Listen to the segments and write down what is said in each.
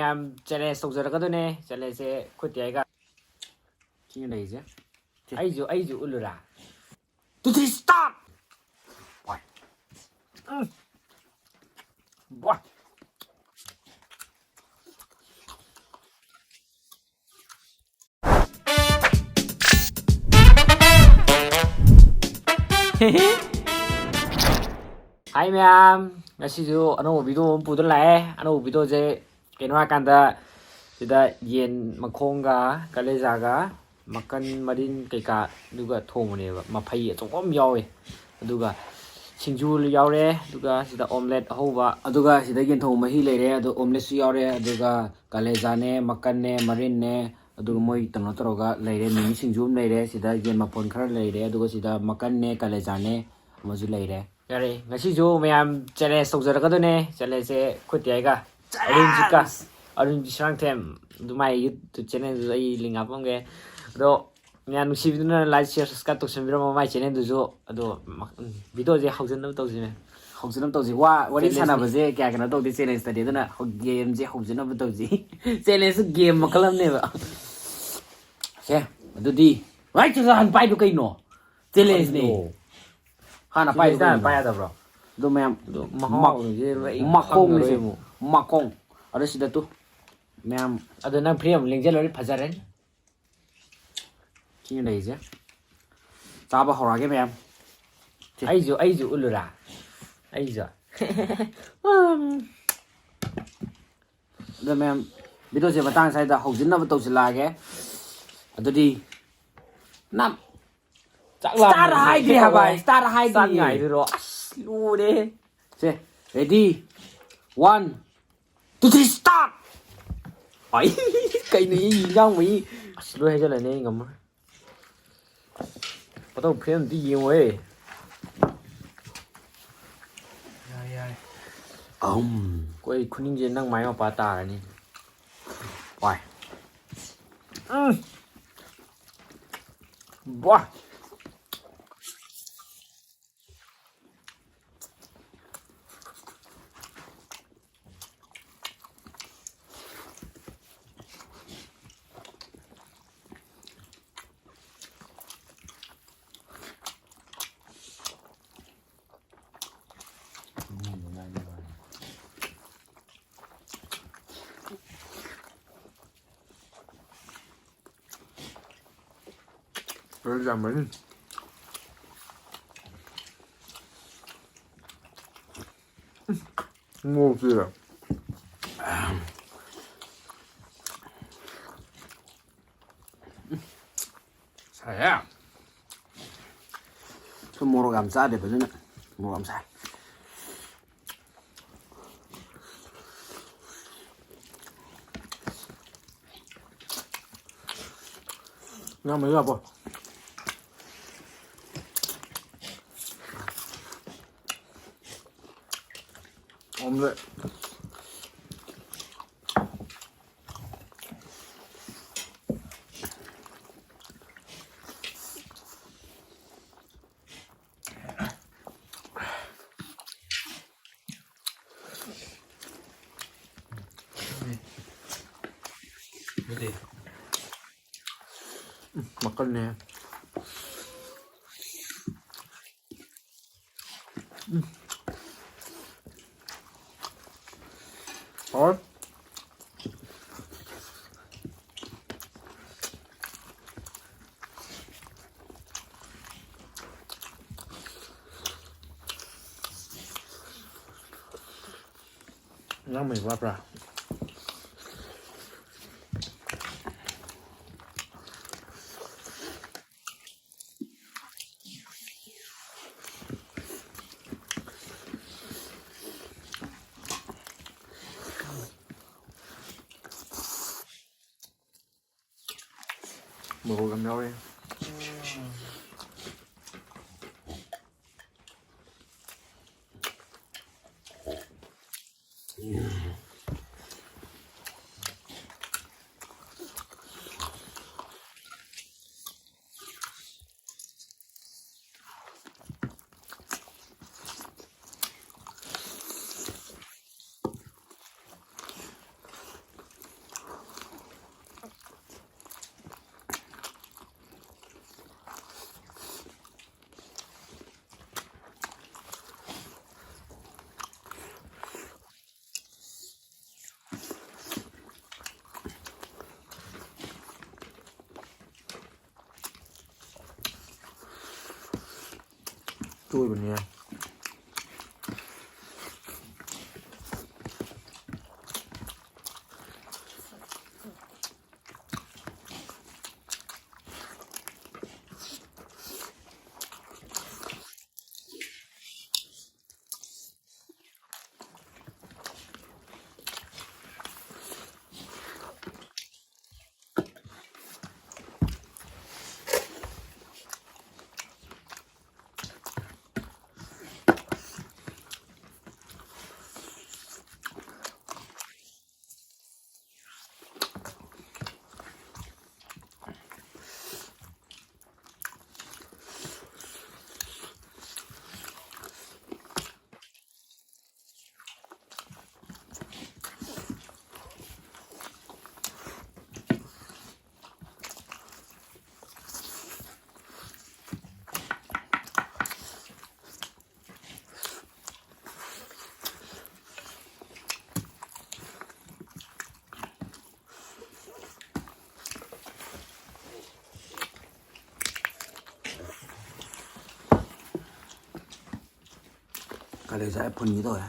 Mayam challenge tꯧꯖꯔꯛꯀꯗꯣꯏꯅꯦ challenge ꯈꯨꯠꯇꯤ ꯑꯩꯒ ꯁꯤꯅ ꯂꯩꯔꯤꯁꯦ ꯑꯩꯁꯨ ꯎꯜꯂꯨꯔꯥ to start boy boy Hi Mayam ngasisu anong video am pudon lae anong video je keno akanda sida yen Makhong ga Kaleja ga Makan marin kaika duga thomune maphai achom yawe aduga singju yaure aduga sida omelette ahoba aduga sida yen thom mahi leire adu omelette su yaure aduga Kaleja ne Makan ne marin ne aduga moi tano toroga leire mini singju leire sida yen mapon khara leire aduga sida Makan ne Kaleja ne amazu leire Yare, ngasisu Mayam challenge tꯧꯖꯔꯛꯀꯗꯣꯏꯅꯦ challenge ꯈꯨꯠꯇꯤ ꯑꯩꯒ ꯑꯔꯨꯟ ꯁꯔꯥꯡꯊꯦꯝ ꯑꯗꯨꯃꯥꯏ YouTube channel ꯗꯨ ꯑꯩ link ꯍꯥꯞꯄꯝꯒꯦ ꯑꯗꯣ ꯃꯌꯥꯝ ꯅꯨꯡꯁꯤꯕꯤꯗꯨꯅ like share subscribe ꯇꯧꯁꯟꯕꯤꯔꯝꯃꯣ ꯃꯥꯏ channel ꯗꯨꯁꯨ ꯑꯗꯣ ꯚꯤꯗꯤꯑꯣꯁꯦ ꯍꯧꯖꯟꯅꯕ ꯇꯧꯁꯤ ꯋꯥꯔꯤ ꯁꯥꯟꯅꯕꯁꯦ ꯀꯌꯥ ꯀꯩꯅꯣ ꯇꯧꯗꯦ challenge ꯇꯗꯤ ꯑꯗꯨꯅ ꯒꯦꯝꯁꯦ ꯍꯧꯖꯟꯅꯕ ꯇꯧꯁꯤ challenge ꯒꯦꯝ ꯃꯈꯜ ꯑꯃꯅꯦꯕ ꯁꯦ ꯑꯗꯨꯗꯤ ꯔꯥꯏꯠ ꯆꯨꯖꯥꯟ ꯄꯥꯏꯗꯨ ꯀꯩꯅꯣ challenge ꯅꯦ Hana pai ada bro. Do mayam Makhong. Ada sida tu. Mayam ada nang frame lingjal lori phajaran. Kini dai je. Chaba horage mayam. Aizu ulura. Aizu. Do mayam video je batang sai da hojinna ba tawsilage. Adudi nam Star high dia bhai, star high dia. Ngai ro, lu de. Se, ready. 1 2 3 start. Ai, cái này gì nhau mày. Lu hay cho lại này ngầm. Bắt đầu phim đi nhiều ấy. Ai. Quay khuning je nang mai ma pa ta ni. Wai. Boah. Rồi giờ mình ngon chưa saya semua gamsa deh betul nggak semua gamsa namanya apa omelette makan nih और nó mày qua ra bố cầm đâu đi chui bên nha. Kaleja pun gitu ya.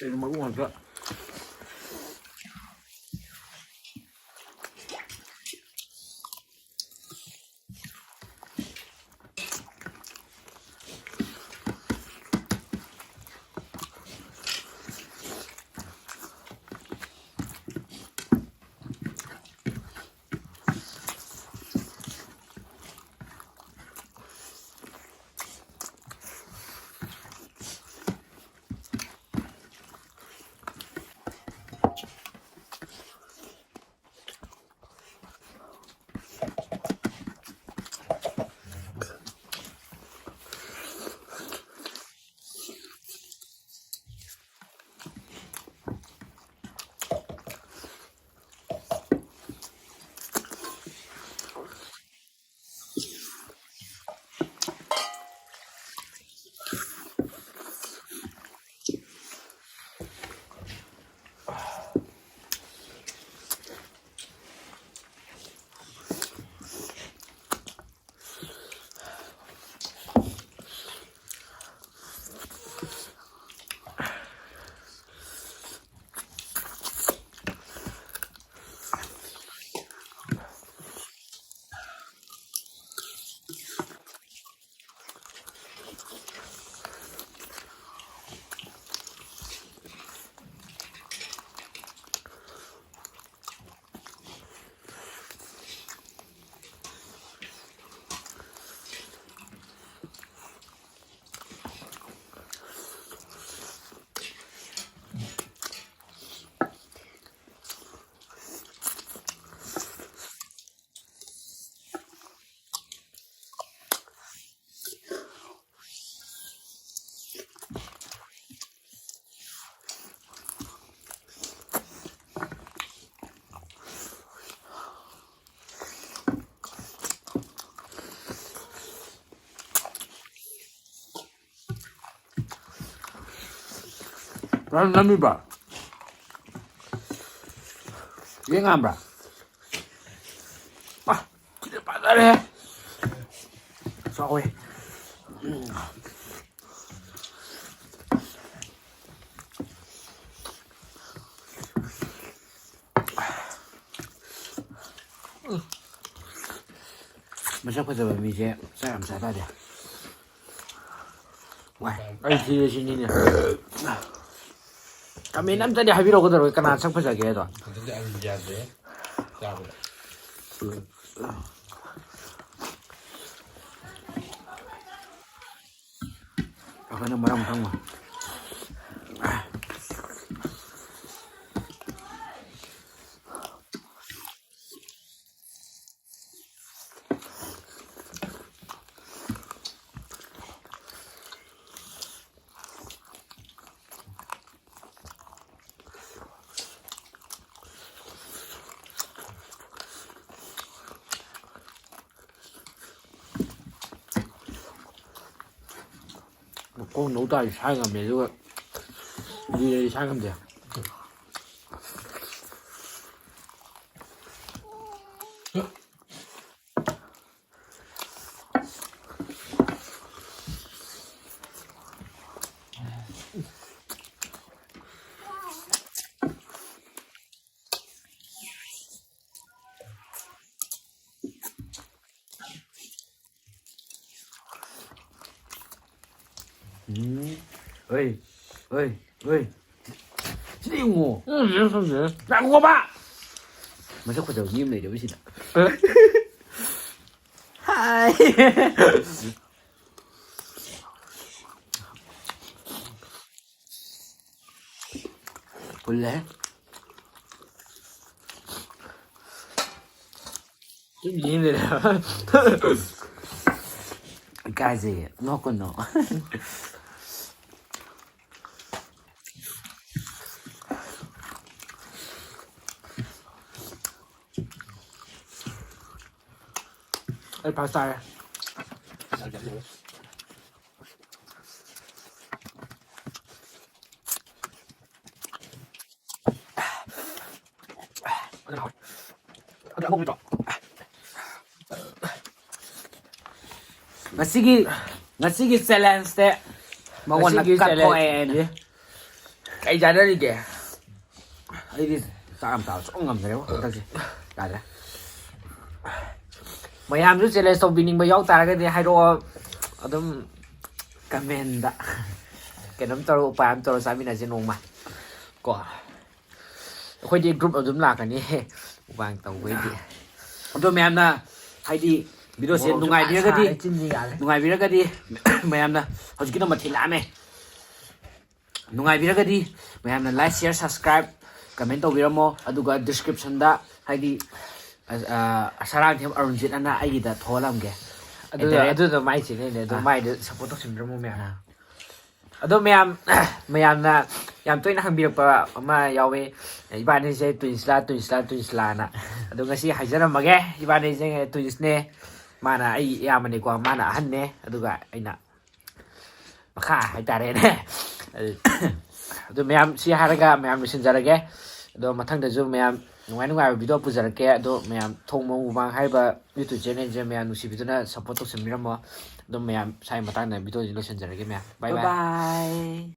Ini mau nggak? Nami ba? Dia ngambra. Ah, tidak pada deh. Sorry. Masak apa coba mie? Saya ambil satu aja. Wah, sini nih. Kami nam tadi habis aku terus kena sak pasal gitu. Jadi ang jadi, siapa? Ako na marang tama. ꯃꯈꯣꯡ ꯅꯧ ꯇꯥꯔꯗꯤ ꯁꯥꯏ ꯉꯝꯃꯦ ꯑꯗꯨꯒ ꯂꯤꯔꯗꯤ ꯁꯥꯏ ꯉꯝꯗꯦ ơi ơi ơi chị đi ngủ lại ngủ ba mà sao có đầu nhím này được cái gì đó hai boleh cái gì này cái gì nó còn nó Ê, pasta này. Ngasigi challenge te mawon nakat ko en cái giá đó đi kìa ấy đi sao làm tao sống ngầm thế không tao gì cả đấy mayam 주 challenge tꯧꯕꯤꯅꯤꯡꯕ ꯌꯥꯎ ꯇꯥꯔꯒꯗꯤ ꯍꯥꯏꯔꯛꯑꯣ ꯑꯗꯨꯝ command ꯀꯩꯅꯣꯝ ꯇꯧꯔ ꯎꯄꯥꯏ ꯑꯃ ꯇꯧꯔ ꯆꯥꯃꯤꯟꯅꯁꯦ ꯅꯣꯡꯃ ꯀꯣ ꯑꯩꯈꯣꯏꯗꯤ ꯒ꯭ꯔꯨꯞ ꯑꯗꯨꯝ ꯂꯥꯛꯀꯅꯤ ꯃꯨꯛꯕꯥꯡ ꯇꯧꯕꯩꯗꯤ ꯑꯗꯣ ꯃꯌꯥꯝꯅ ꯍꯥꯏꯗꯤ ꯚꯤꯗꯤꯑꯣꯁꯦ ꯅꯨꯡꯉꯥꯏꯕꯤꯔꯒꯗꯤ ꯃꯌꯥꯝꯅ ꯍꯧꯖꯤꯛꯀꯤꯗꯣ ꯃꯊꯦꯜ ꯂꯥꯛꯑꯝꯃꯦ ꯅꯨꯡꯉꯥꯏꯕꯤꯔꯒꯗꯤ ꯃꯌꯥꯝꯅ ꯂꯥꯏꯛ ꯁꯤꯌꯔ ꯁꯕꯁꯀ꯭ꯔꯥꯏꯕ ꯀꯃꯦꯟ ꯇꯧꯕꯤꯔꯝꯃꯣ ꯑꯗꯨꯒ ꯗꯤꯁꯀ꯭ꯔꯤꯞꯁꯟꯗ ꯍꯥꯏꯗꯤ ꯁꯔꯥꯡꯊꯦꯝ ꯑꯔꯨꯟꯖꯤꯠ ꯑꯅ ꯑꯩꯒꯤꯗ ꯊꯣꯛꯍꯜꯂꯝꯒꯦ ꯑꯗꯨꯗ ꯃꯥꯏ ꯆꯦꯅꯦꯜꯅꯦ ꯑꯗꯣ ꯃꯥꯏꯗ ꯁꯞꯄꯣꯔꯠ ꯇꯧꯁꯤꯟꯕꯤꯔꯝꯃꯣ ꯃꯌꯥꯝ ꯑꯗꯣ ꯃꯌꯥꯝꯅ ꯌꯥꯝ ꯇꯣꯏꯅ ꯍꯪꯕꯤꯔꯛꯄ ꯑꯃ ꯌꯥꯎꯋꯦ 이번에제 트윈슬라나 ꯑꯗꯣ ꯉꯁꯤ ꯍꯥꯏꯖꯔꯝꯃꯒꯦ 이번에제 트윈스네 마나 ꯑꯩ ꯏꯌꯥꯝꯕꯅꯦꯀꯣ ꯃꯥꯅ ꯑꯍꯟꯅꯦ ꯑꯗꯨꯒ ꯑꯩꯅ ꯃꯈꯥ ꯍꯥꯏꯇꯥꯔꯦꯅꯦ ꯑꯗꯨ ꯃꯌꯥꯝ ꯁꯤ ꯍꯥꯏꯔꯒ ꯃꯌꯥꯝ ꯂꯣꯏꯁꯤꯟꯖꯔꯒꯦ ꯑꯗꯣ ꯃꯊꯪꯗꯁꯨ ꯃꯌꯥꯝ ꯅꯨꯡꯉꯥꯏꯕ ꯚꯤꯗꯤꯑꯣ ꯄꯨꯖꯔꯛꯀꯦ ꯑꯗꯣ ꯃꯌꯥꯝ ꯊꯣꯡꯕ ꯃꯨꯛꯕꯥꯡ ꯍꯥꯏꯔꯤꯕ ꯌꯨꯇꯨꯕ ꯆꯦꯅꯦꯜꯁꯦ ꯃꯌꯥꯝ ꯅꯨꯡꯁꯤꯕꯤꯗꯨꯅ ꯁꯞꯄꯣꯔꯠ ꯇꯧꯁꯟꯕꯤꯔꯝꯃꯣ ꯑꯗꯨꯝ ꯃꯌꯥꯝ ꯁꯥꯏ ꯃꯇꯥꯡꯗ ꯚꯤꯗꯤꯑꯣꯁꯤ ꯂꯣꯏꯁꯤꯟꯖꯔꯒꯦ ꯃꯌꯥꯝ ꯕꯥꯏ ꯕꯥꯏ